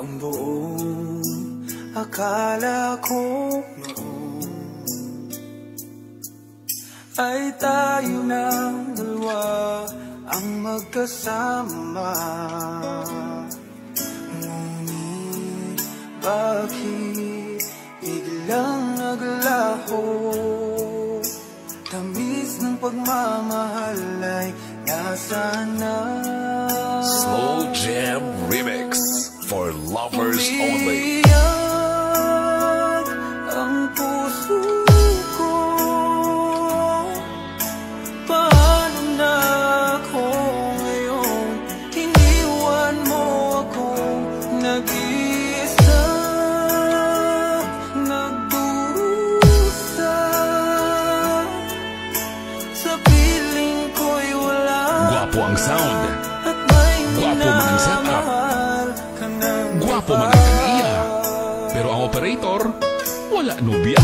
Ang buong akala ko noon ay tayo ng dalawa ang magkasama. Ngunit bakit biglang naglaho? Tamis ng pagmamahal ay nasaan na? Slow Jam Remix for lovers only. Umiiyak ang puso ko. Paano na ako ngayon? Iniwan mo ako nag-iisa, nagdurusa. Sa piling ko'y wala Gwapo ang sound, at may gwapo man ang setup, minamahal ka ng gwapo man ang kaniya. Pero ang operator, wala nobya.